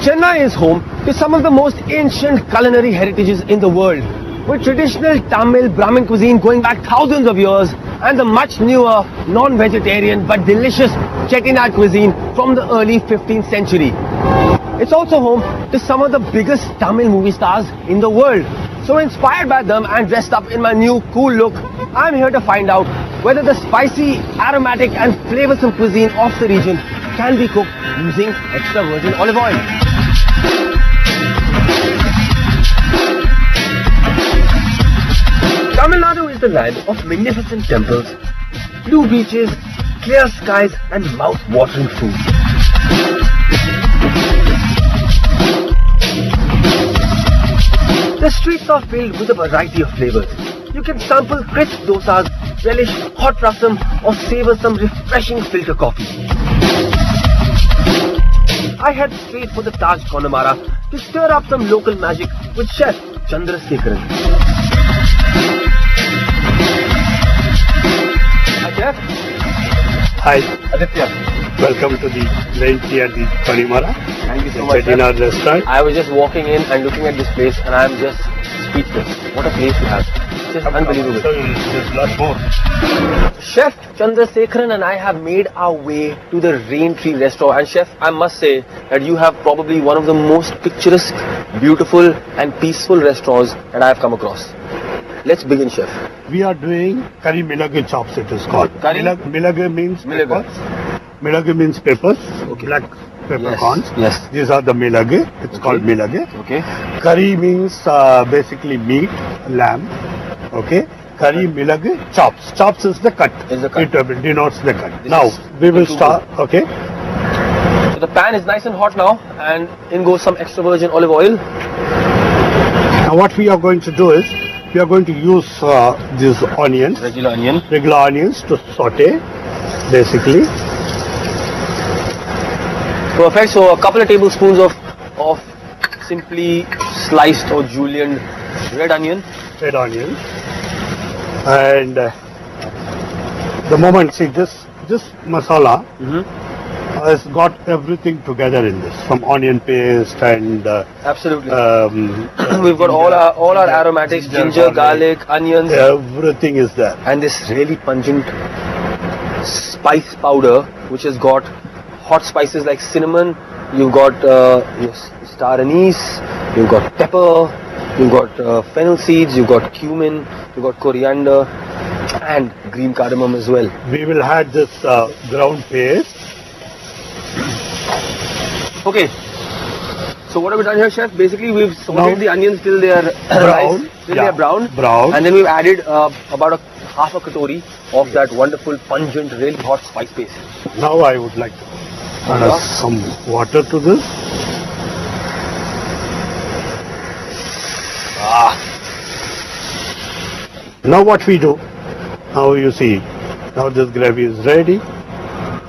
Chennai is home to some of the most ancient culinary heritages in the world, with traditional Tamil Brahmin cuisine going back thousands of years and the much newer non-vegetarian but delicious Chettinad cuisine from the early 15th century. It's also home to some of the biggest Tamil movie stars in the world. So inspired by them and dressed up in my new cool look, I'm here to find out whether the spicy, aromatic and flavoursome cuisine of the region can be cooked using extra virgin olive oil. Tamil Nadu is the land of magnificent temples, blue beaches, clear skies and mouth-watering food. The streets are filled with a variety of flavors. You can sample crisp dosas, relish hot rasam or savor some refreshing filter coffee. I head straight for the Taj Connemara to stir up some local magic with Chef Chandrasekharan. Hi Chef. Hi, Aditya. welcome to the Lenti at the Connemara. Thank you so much. Chettinad restaurant. I was just walking in and looking at this place and I am just speechless. What a place you have. Just unbelievable. There's a lot more. Chef Chandrasekharan and I have made our way to the Rain Tree restaurant, and Chef, I must say that you have probably one of the most picturesque, beautiful and peaceful restaurants that I have come across. Let's begin, Chef. We are doing curry milage chops, it is called. Curry? Milage means Milage. peppers. Milage means peppers, Okay. black peppercorns. Yes. These are the milage, it's Okay. called milage. Okay. Curry means basically meat, lamb. Okay. Curry milage chops. Chops is the cut. Is the cut. It denotes the cut. This Now, is we will too start, okay. So the pan is nice and hot now, and in goes some extra virgin olive oil. Now what we are going to do is, we are going to use these onions, Regular onion. regular onions to saute, basically. Perfect. So a couple of tablespoons of simply sliced or julienned red onion. Red onion. And the moment, see this masala has got everything together in this. Some onion paste and Absolutely. We've got all our aromatics, ginger, garlic, onions, everything is there. and this really pungent spice powder, which has got hot spices like cinnamon. You've got star anise, you've got pepper, you've got fennel seeds, you've got cumin, you've got coriander, and green cardamom as well. We will add this ground paste. Okay. So what have we done here, Chef? Basically, we've sauteed Now- the onions till they are Brown. nice, till Yeah. they are brown. Brown. And then we've added about half a katori of that wonderful, pungent, really hot spice paste. Now I would like to add some water to this. Now what we do, now you see, now this gravy is ready.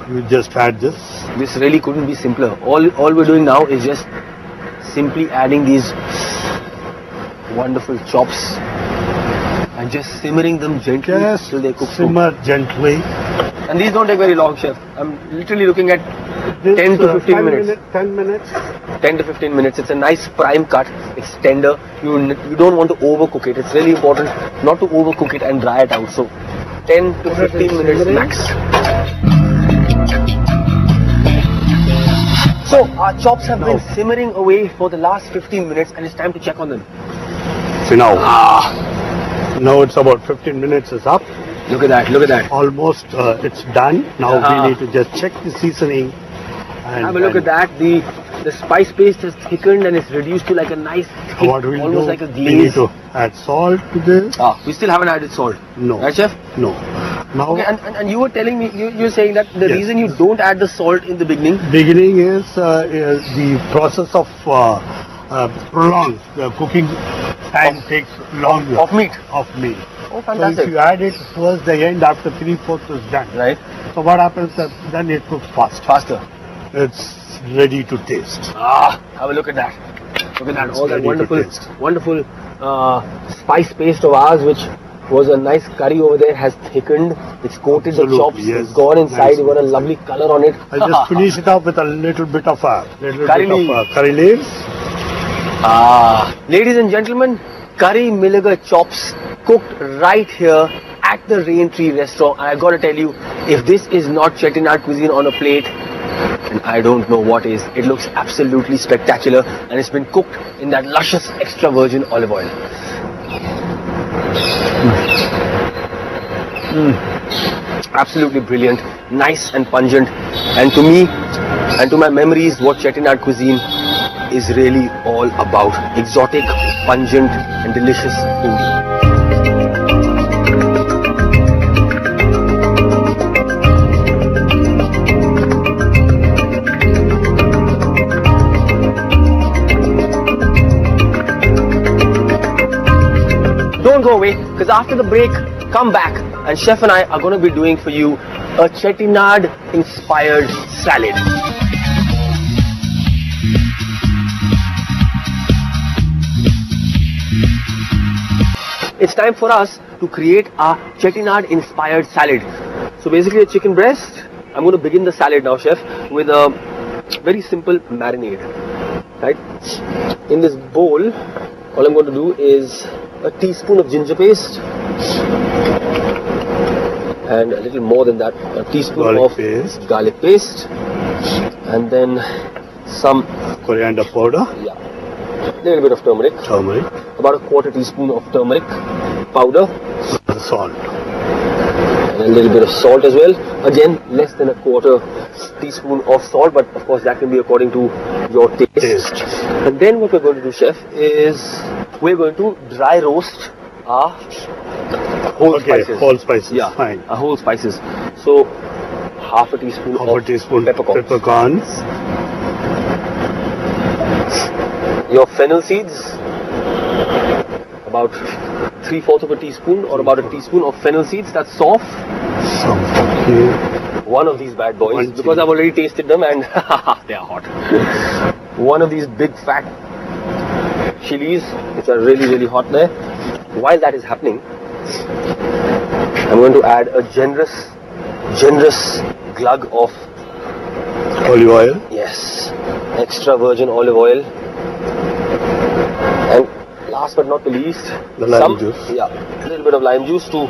You just add this. This really couldn't be simpler. All we're doing now is just simply adding these wonderful chops and just simmering them gently Just till they cook through. simmer gently. And these don't take very long, Chef. I'm literally looking at This, 10 to 15 minutes. 10 minutes. 10 to 15 minutes. It's a nice prime cut. It's tender. You don't want to overcook it. It's really important not to overcook it and dry it out. So 10 to 15 minutes max. So our chops have been simmering away for the last 15 minutes, and it's time to check on them. See now. Now it's about 15 minutes is up. Look at that. Look at that. Almost it's done. Now Uh-huh. we need to just check the seasoning. And, Have a look at that. The spice paste has thickened and it's reduced to like a nice thick, What we'll almost do, like a we need glaze. to add salt to this. We still haven't added salt. No. Right, Chef? No. Now Okay, and you were telling me, you're saying that the Yes. reason you don't add the salt in the beginning. beginning is the process of prolonged. The cooking time takes longer. Of meat. Of meat. Oh, So if fantastic. you add it towards the end after 3/4 is done. Right? So what happens is then it cooks fast. Faster. It's ready to taste. Have a look at that. Look at that. It's All that ready to wonderful, taste. wonderful spice paste of ours, which was a nice curry over there, has thickened, it's coated Absolutely, the chops, yes. it's gone inside, Nice. you got a lovely color on it. I'll just finish it up with a little bit of curry leaves. Ladies and gentlemen, curry Milligan chops cooked right here at the Rain Tree restaurant. And I gotta tell you, if this is not Chettinad cuisine on a plate, and I don't know what is. It looks absolutely spectacular, and it's been cooked in that luscious extra virgin olive oil. Absolutely brilliant, nice and pungent, and to me and to my memories, what Chettinad cuisine is really all about: exotic, pungent and delicious food. Don't go away, because after the break, come back and Chef and I are going to be doing for you a Chettinad inspired salad. It's time for us to create our Chettinad inspired salad. So basically a chicken breast. I'm going to begin the salad now, Chef, with a very simple marinade. Right? In this bowl, all I'm going to do is a teaspoon of ginger paste and a little more than that, a teaspoon of garlic paste, and then some coriander powder. Yeah, a little bit of turmeric. About a quarter teaspoon of turmeric powder. Salt. And a little bit of salt as well. Again, less than a quarter teaspoon of salt, but of course that can be according to your taste. And then what we're going to do, Chef, is we're going to dry roast our whole spices. Whole spices. Yeah, fine. Our whole spices. So half a teaspoon of peppercorns. Your fennel seeds, about 3/4 of a teaspoon or about a teaspoon of fennel seeds. That's soft. One of these bad boys, because I've already tasted them and they are hot. One of these big fat chilies, which are really hot there. While that is happening, I'm going to add a generous glug of olive oil. Yes, extra virgin olive oil. And last but not the least, the lime juice. Yeah, a little bit of lime juice to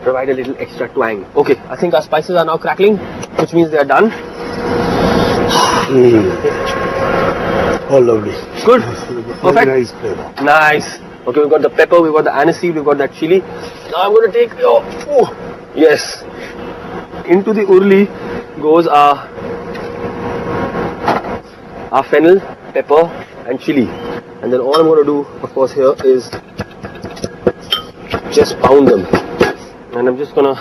provide a little extra twang. Okay, I think our spices are now crackling, which means they are done. Oh, lovely. Good. Perfect. Nice flavor. Nice. Okay, we've got the pepper, we've got the aniseed, we've got that chili. Now I'm going to take yes. Into the urli goes our fennel, pepper and chili. And then all I'm going to do, of course, here is just pound them. And I'm just going to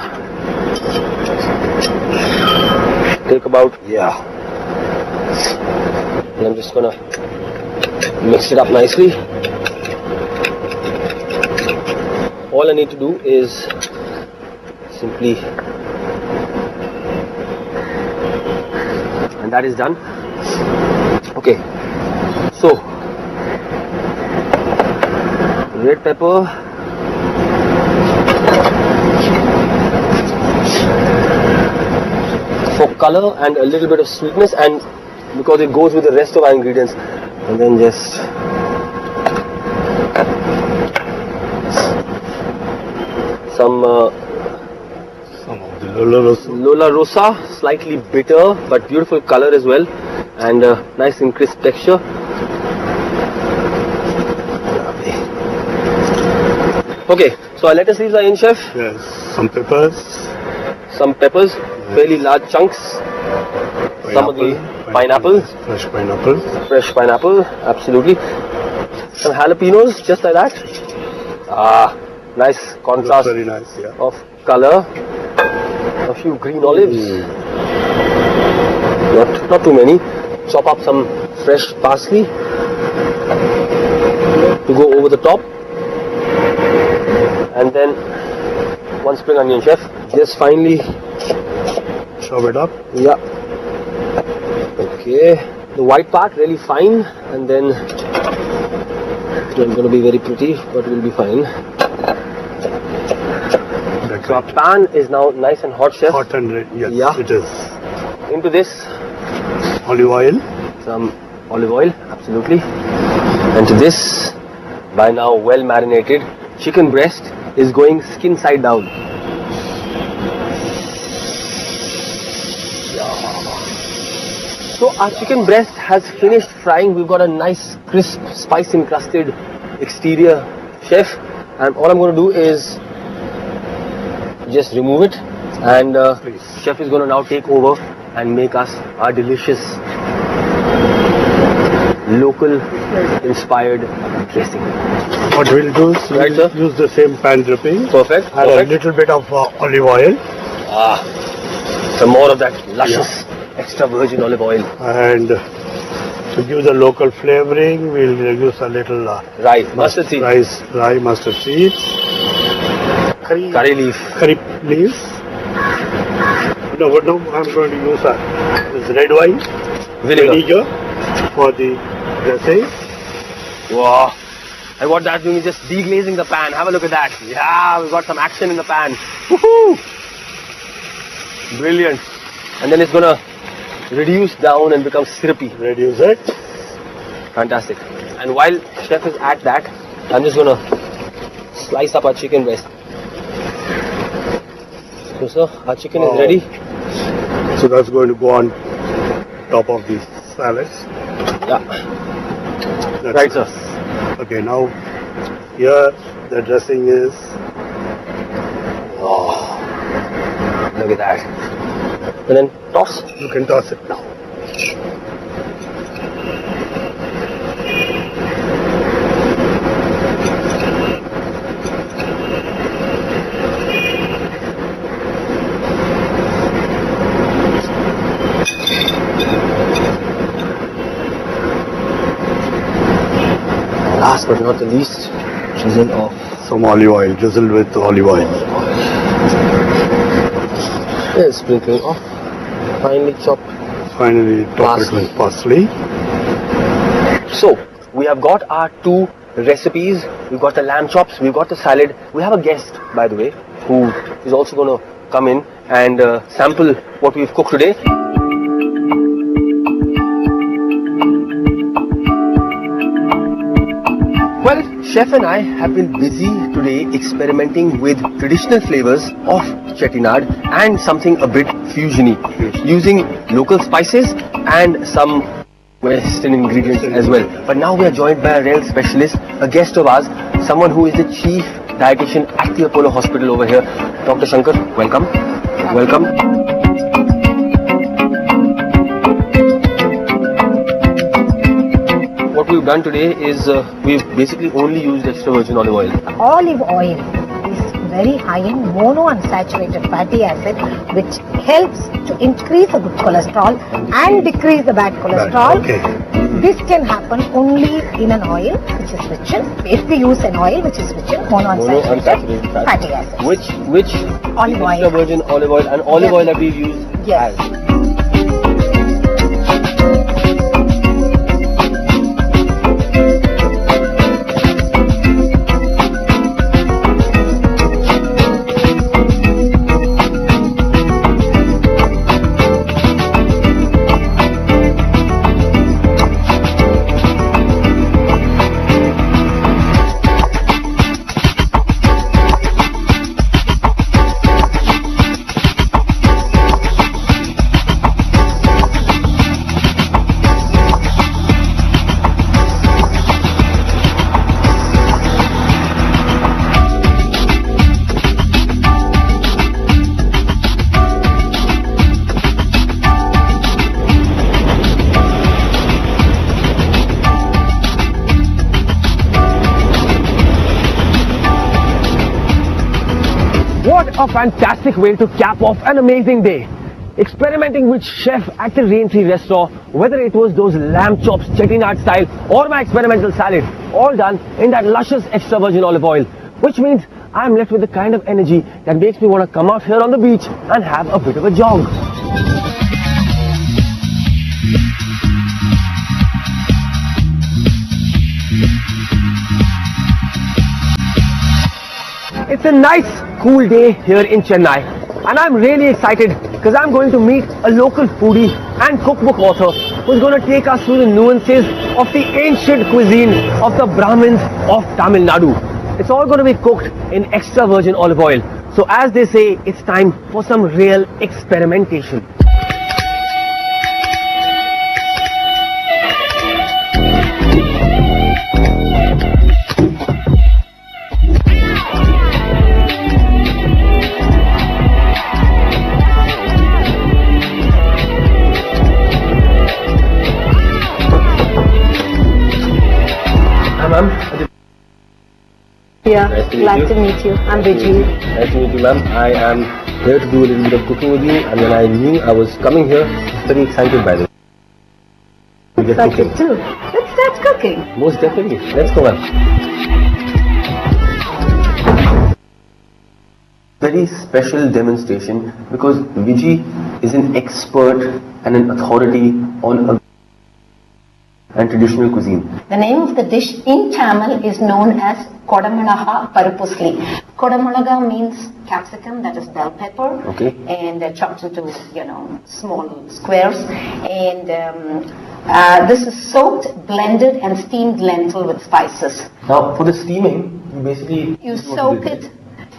take about, and I'm just going to mix it up nicely. All I need to do is simply, and that is done. Okay, so red pepper, for color and a little bit of sweetness, and because it goes with the rest of our ingredients. And then just some of the Lola Rosa, slightly bitter but beautiful color as well, and nice and crisp texture. Okay, so our lettuce leaves are in, Chef. Yes, some peppers. Some peppers, fairly large chunks. Some of the pineapple. Fresh pineapple, absolutely. Some jalapenos, just like that. Nice contrast very nice, of color. A few green olives. Not too many. Chop up some fresh parsley to go over the top. And then one spring onion, Chef. Just finely chop it up. Yeah. Okay. The white part really fine, and then it's not going to be very pretty, but it will be fine. So our pan is now nice and hot, chef. Hot and red, yes, Yeah. it is. Into this, Olive oil. some olive oil, absolutely. And to this, by now well marinated chicken breast is going skin side down. So our chicken breast has finished frying. We've got a nice crisp, spice encrusted exterior, chef. And all I'm going to do is just remove it. And chef is going to now take over and make us our delicious local inspired dressing. What we'll do is Right, sir? use the same pan dripping. Perfect. Add a little bit of olive oil. Some more of that luscious extra virgin olive oil. And to give the local flavoring, we'll use a little Rye, mustard seed, rye mustard seeds, curry leaf. curry leaves. No, I'm going to use this red wine Vinegar. for the dressing. Wow. And what that's doing is just deglazing the pan. Have a look at that. Yeah, we've got some action in the pan. Woohoo! Brilliant. And then it's gonna reduce down and become syrupy. Reduce it. Fantastic. And while chef is at that, I'm just gonna slice up our chicken breast. So sir, our chicken is ready. So that's going to go on top of the salads. Yeah. That's Right, it. sir. Okay, now here the dressing is. Look at that. And then toss. You can toss it now. Last but not the least, drizzle of Some olive oil, drizzled with olive oil. sprinkling of finely chopped. Finally, top it with parsley. So, we have got our two recipes. We've got the lamb chops, we've got the salad. We have a guest, by the way, who is also going to come in and sample what we've cooked today. Well, chef and I have been busy today experimenting with traditional flavors of Chettinad and something a bit fusiony, using local spices and some Western ingredients as well. But now we are joined by a real specialist, a guest of ours, someone who is the chief dietitian at the Apollo Hospital over here. Dr. Shankar, welcome. Welcome. What we've done today is we've basically only used extra virgin olive oil. Olive oil is very high in monounsaturated fatty acid, which helps to increase the good cholesterol and decrease the bad cholesterol. Okay. This can happen only in an oil which is rich in, if we use an oil which is rich in monounsaturated fatty acid. Which Olive oil. extra virgin olive oil and olive Yes. oil that we've used Yes. has. What a fantastic way to cap off an amazing day. Experimenting with chef at the Raintree restaurant, whether it was those lamb chops, Chettinad style, or my experimental salad, all done in that luscious extra virgin olive oil. Which means I'm left with the kind of energy that makes me want to come out here on the beach and have a bit of a jog. It's a nice cool day here in Chennai, and I'm really excited because I'm going to meet a local foodie and cookbook author who's going to take us through the nuances of the ancient cuisine of the Brahmins of Tamil Nadu. It's all going to be cooked in extra virgin olive oil. So as they say, it's time for some real experimentation. Yeah, glad to meet you. I'm Viji. Nice to meet you, ma'am. I am here to do a little bit of cooking with you, and when I knew I was coming here, I was very excited by this. We get cooking too. Let's start cooking. Most definitely. Let's go, ma'am. Very special demonstration because Viji is an expert and an authority on and traditional cuisine. The name of the dish in Tamil is known as Kodamulaga Parupusli. Kodamulaga means capsicum, that is bell pepper, okay, and chopped into small squares. And this is soaked, blended, and steamed lentil with spices. Now, for the steaming,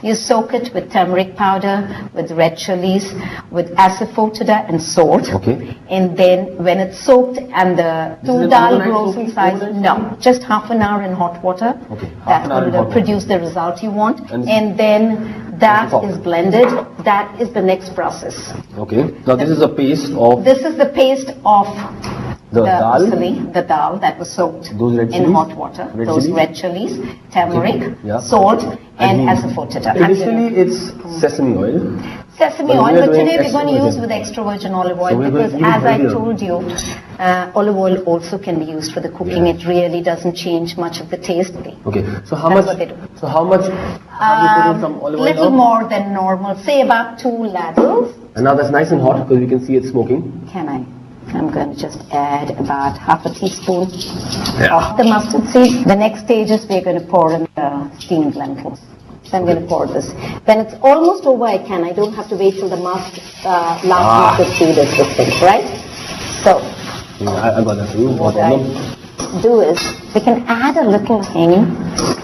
you soak it with turmeric powder, with red chilies, with asafoetida and salt. Okay. And then when it's soaked and the two dal grows in size, no, just half an hour in hot water. Okay. That's going to produce the result you want. And then that is blended. That is the next process. Okay. Now this is a paste of... This is the paste of the dal? The dal that was soaked in hot water. Red chilies, turmeric, salt, and asafoetida. Traditionally, it's sesame oil. Sesame oil, but today we're going to use with extra virgin olive oil because, as I told you, olive oil also can be used for the cooking. It really doesn't change much of the taste. Okay. So how much? So how much have you put in some olive oil? Little more than normal. Say about 2 ladles. And now that's nice and hot because we can see it smoking. I'm going to just add about half a teaspoon of the mustard seed. The next stage is we're going to pour in the steamed lentils. So I'm going to pour this. When it's almost over, I don't have to wait till the last mustard seed is distinct, right? So, I got that too. What I do is, we can add a little hing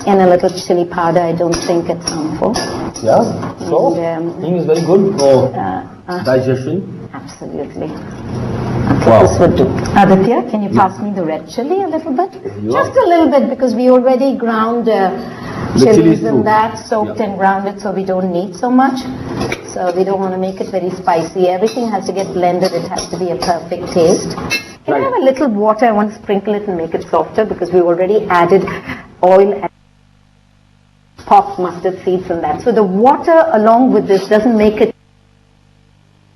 and a little chili powder. I don't think it's harmful. Yeah, so hing is very good for digestion. Absolutely. This would do. Aditya, can you pass me the red chili a little bit? Just a little bit because we already ground chilies in that, soaked and grounded, so we don't need so much. So we don't want to make it very spicy. Everything has to get blended. It has to be a perfect taste. Can I have a little water? I want to sprinkle it and make it softer because we already added oil and popped mustard seeds in that. So the water along with this doesn't make it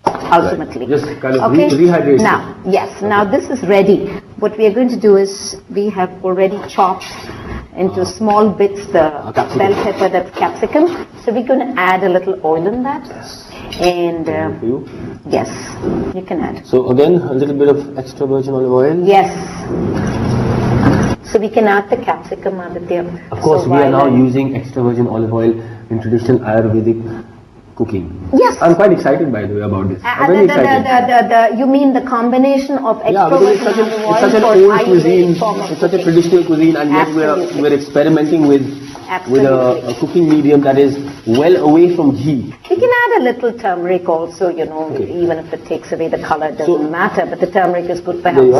ultimately. Just kind of rehydrate. Now this is ready. What we are going to do is we have already chopped into small bits the bell pepper, that's capsicum. So we're going to add a little oil in that. And yes, you can add. So again, a little bit of extra virgin olive oil. Yes. So we can add the capsicum, Aditya. Of course, we are now using extra virgin olive oil in traditional Ayurvedic cooking. Yes. I'm quite excited, by the way, about this. I'm very excited. You mean the combination of extra virgin olive oil? It's such an old cuisine, it's such a traditional cuisine, and yet we're experimenting with a cooking medium that is well away from ghee. We can add a little turmeric also, even if it takes away the color, it doesn't matter, but the turmeric is good for health.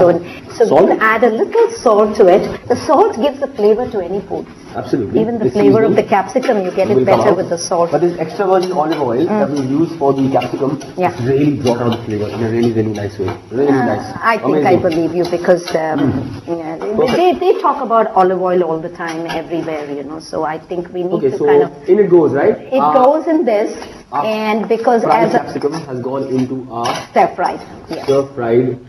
So we can add a little salt to it. The salt gives the flavor to any food. Absolutely. Even the flavor of the capsicum, you get it better with the salt. But this extra virgin olive oil that we use for the capsicum really brought out the flavor in a really, really nice way. Really nice. I think I believe you because they talk about olive oil all the time, everywhere, so I think we need to kind of... in it goes, right? It goes in this, and because as capsicum has gone into our stir-fried. Yes. Stir-fried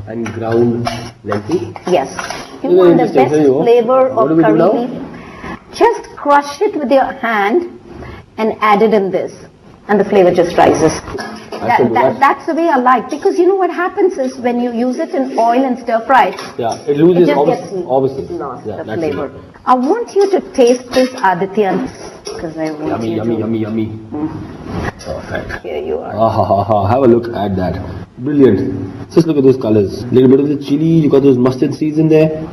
and ground lentil. Yes. You want the best flavor of curry leaf? Just crush it with your hand and add it in this, and the flavor just rises. That's the way I like, because you know what happens is when you use it in oil and stir fry, it loses obviously lost the flavor. I want you to taste this, Aditya, and because I want Yummy, you yummy, to... yummy, yummy. Perfect. Here you are. Have a look at that. Brilliant. Just look at those colors. Little bit of the chili, you got those mustard seeds in there.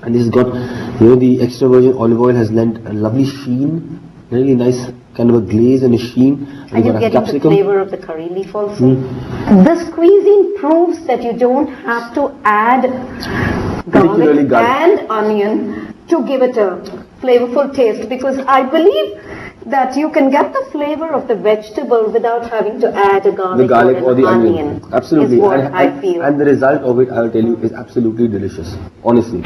And this has got, the extra virgin olive oil has lent a lovely sheen. Really nice kind of a glaze and a sheen. Are you getting the flavor of the curry leaf also? This cuisine proves that you don't have to add garlic and onion to give it a flavorful taste, because I believe that you can get the flavor of the vegetable without having to add a garlic or the onion. Absolutely. Is what I feel. And the result of it, I will tell you, is absolutely delicious. Honestly.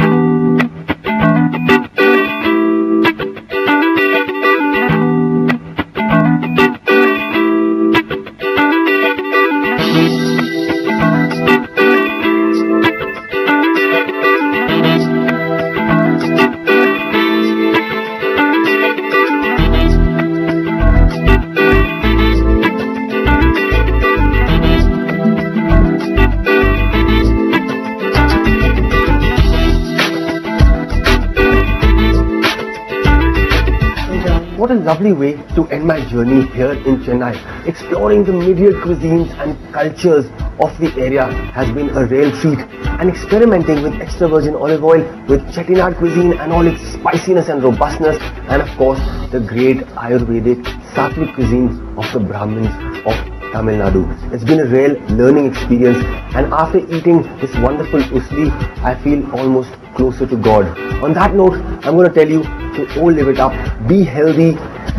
What a lovely way to end my journey here in Chennai. Exploring the myriad cuisines and cultures of the area has been a real treat, and experimenting with extra virgin olive oil, with Chettinad cuisine and all its spiciness and robustness, and of course the great Ayurvedic Sattvic cuisine of the Brahmins of Tamil Nadu. It's been a real learning experience, and after eating this wonderful usli, I feel almost closer to God. On that note, I'm going to tell you to all live it up, be healthy,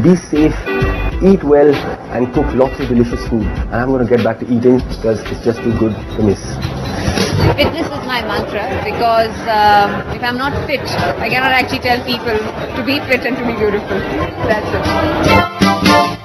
be safe, eat well, and cook lots of delicious food. And I'm going to get back to eating because it's just too good to miss. Fitness is my mantra, because if I'm not fit, I cannot actually tell people to be fit and to be beautiful. That's it.